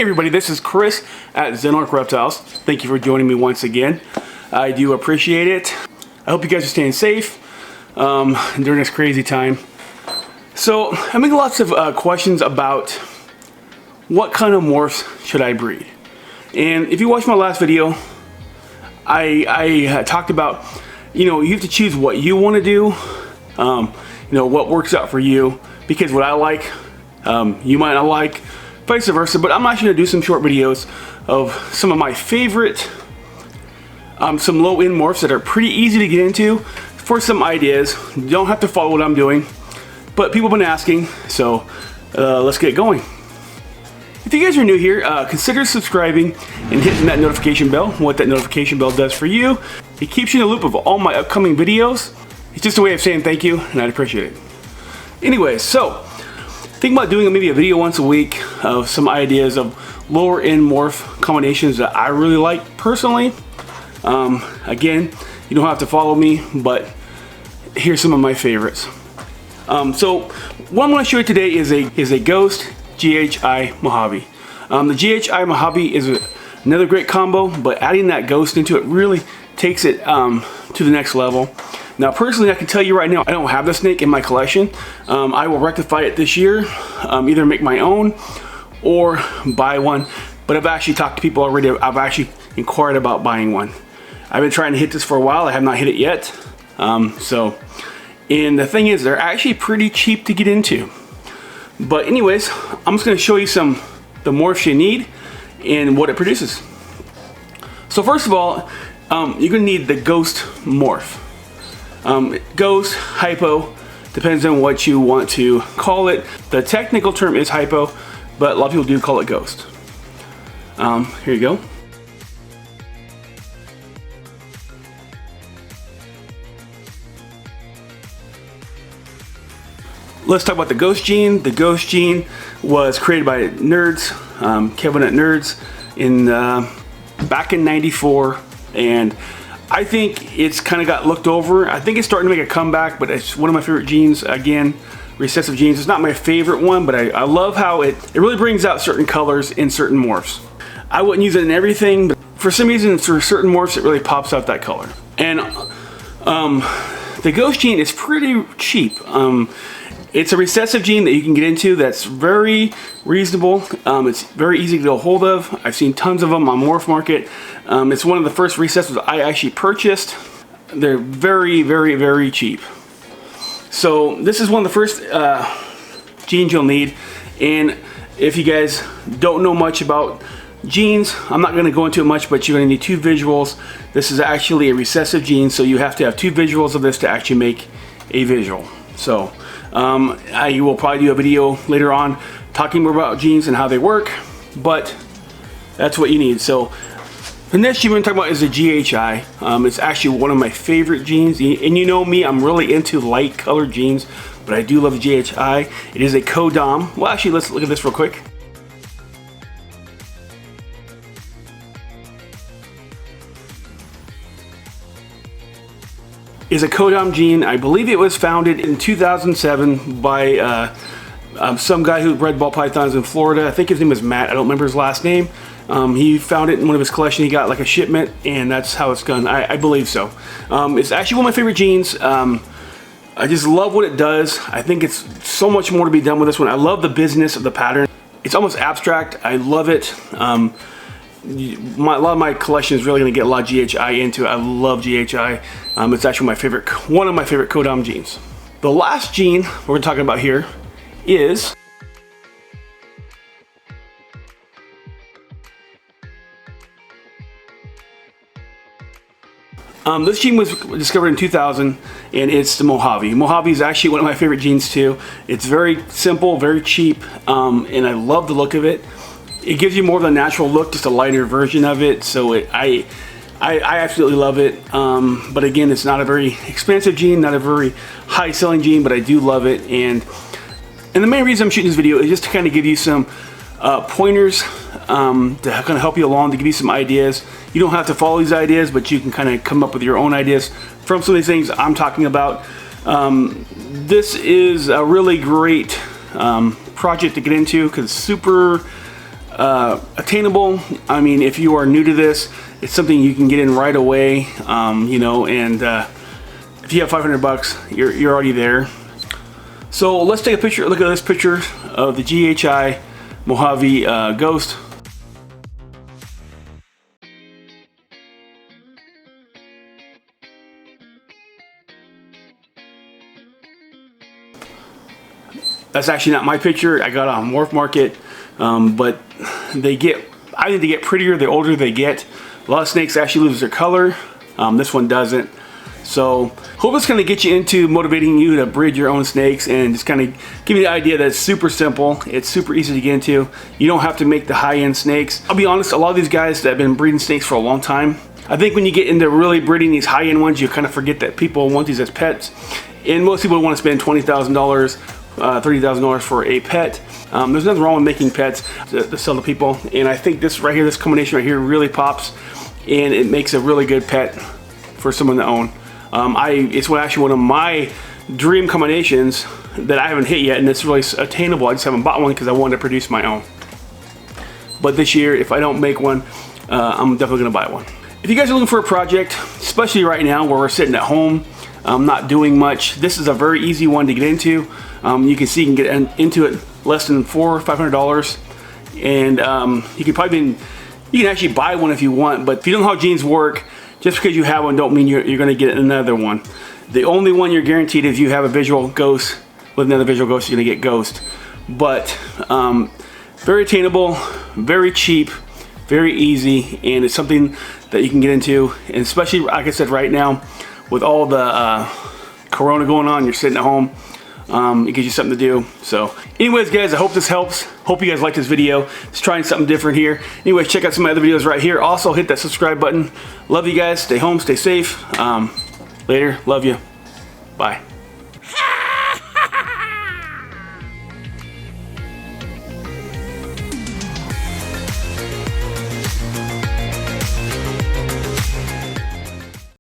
Hey everybody, this is Chris at Zenark Reptiles. Thank you for joining me once again. I do appreciate it. I hope you guys are staying safe during this crazy time. So I'm getting lots of questions about what kind of morphs should I breed. And if you watched my last video, I talked about, you have to choose what you want to do, what works out for you, because what I like, you might not like, vice versa. But I'm actually going to do some short videos of some of my favorite, some low-end morphs that are pretty easy to get into for some ideas. You don't have to follow what I'm doing, but people have been asking, so let's get going. If you guys are new here, consider subscribing and hitting that notification bell. What that notification bell does for you, it keeps you in the loop of all my upcoming videos. It's just a way of saying thank you, and I'd appreciate it. Anyway, so think about doing maybe a video once a week of some ideas of lower end morph combinations that I really like personally. Again, you don't have to follow me, but here's some of my favorites. So what I'm going to show you today is a Ghost GHI Mojave. The GHI Mojave is another great combo, but adding that Ghost into it really takes it to the next level. Now personally, I can tell you right now, I don't have the snake in my collection. I will rectify it this year, either make my own or buy one. But I've actually talked to people already. I've actually inquired about buying one. I've been trying to hit this for a while. I have not hit it yet. And the thing is, they're actually pretty cheap to get into. But anyways, I'm just going to show you the morphs you need and what it produces. So first of all, you're going to need the Ghost morph. Ghost, Hypo, depends on what you want to call it. The technical term is Hypo, but a lot of people do call it Ghost. Here you go. Let's talk about the Ghost gene. The Ghost gene was created by nerds, Kevin at Nerds, back in '94, and I think it's kind of got looked over. I think it's starting to make a comeback, but it's one of my favorite genes. Again, recessive genes. It's not my favorite one, but I love how it really brings out certain colors in certain morphs. I wouldn't use it in everything, but for some reason, for certain morphs, it really pops out that color. And the Ghost gene is pretty cheap. It's a recessive gene that you can get into that's very reasonable. It's very easy to get a hold of. I've seen tons of them on Morph Market. It's one of the first recessives I actually purchased. They're very, very, very cheap. So this is one of the first genes you'll need. And if you guys don't know much about genes, I'm not going to go into it much, but you're going to need two visuals. This is actually a recessive gene, so you have to have two visuals of this to actually make a visual. So I will probably do a video later on talking more about genes and how they work, but that's what you need. So the next gene we're going to talk about is the GHI. It's actually one of my favorite genes, and you know me, I'm really into light colored genes, but I do love the GHI. It is a codom. Well, actually, let's look at this real quick. Is a codom gene. I believe it was founded in 2007 by some guy who bred ball pythons in Florida. I think his name was Matt. I don't remember his last name. He found it in one of his collections. He got like a shipment, and that's how it's done. I believe so. It's actually one of my favorite genes. I just love what it does. I think it's so much more to be done with this one. I love the business of the pattern. It's almost abstract. I love it. A lot of my collection is really going to get a lot of GHI into it. I love GHI. It's actually one of my favorite codom genes. The last gene we're talking about here is this gene was discovered in 2000, and it's the Mojave. Mojave is actually one of my favorite genes too. It's very simple, very cheap, and I love the look of it. It gives you more of a natural look, just a lighter version of it. So I absolutely love it. But again, it's not a very expensive gene, not a very high selling gene, but I do love it. And the main reason I'm shooting this video is just to kind of give you some pointers to kind of help you along, to give you some ideas. You don't have to follow these ideas, but you can kind of come up with your own ideas from some of these things I'm talking about. This is a really great project to get into because it's super attainable. I mean, if you are new to this, it's something you can get in right away, you know, and if you have 500 bucks, you're already there. So let's take a picture, look at this picture of the GHI Mojave Ghost. That's actually not my picture. I got it on Morph Market, but I think they get prettier the older they get. A lot of snakes actually lose their color. This one doesn't. So hope it's going to get you into motivating you to breed your own snakes, and just kind of give you the idea that it's super simple. It's super easy to get into. You don't have to make the high-end snakes. I'll be honest, a lot of these guys that have been breeding snakes for a long time, I think when you get into really breeding these high-end ones, you kind of forget that people want these as pets. And most people want to spend $20,000, $30,000 for a pet. There's nothing wrong with making pets to sell to people, and I think this right here, this combination right here really pops, and it makes a really good pet for someone to own. It's actually one of my dream combinations that I haven't hit yet, and it's really attainable. I just haven't bought one because I wanted to produce my own. But this year, if I don't make one, I'm definitely gonna buy one. If you guys are looking for a project, especially right now where we're sitting at home, not doing much, this is a very easy one to get into. You can see you can get into it less than $400 or $500, and you can actually buy one if you want. But if you don't know how genes work, just because you have one don't mean you're going to get another one. The only one you're guaranteed if you have a visual ghost with another visual ghost, you're going to get ghost. But very attainable, very cheap, very easy, and it's something that you can get into. And especially, like I said, right now with all the corona going on, you're sitting at home. It gives you something to do. So anyways, guys, I hope this helps. Hope you guys like this video. Just trying something different here. Anyways, check out some of my other videos right here. Also hit that subscribe button. Love you guys. Stay home, stay safe. Later. Love you. Bye.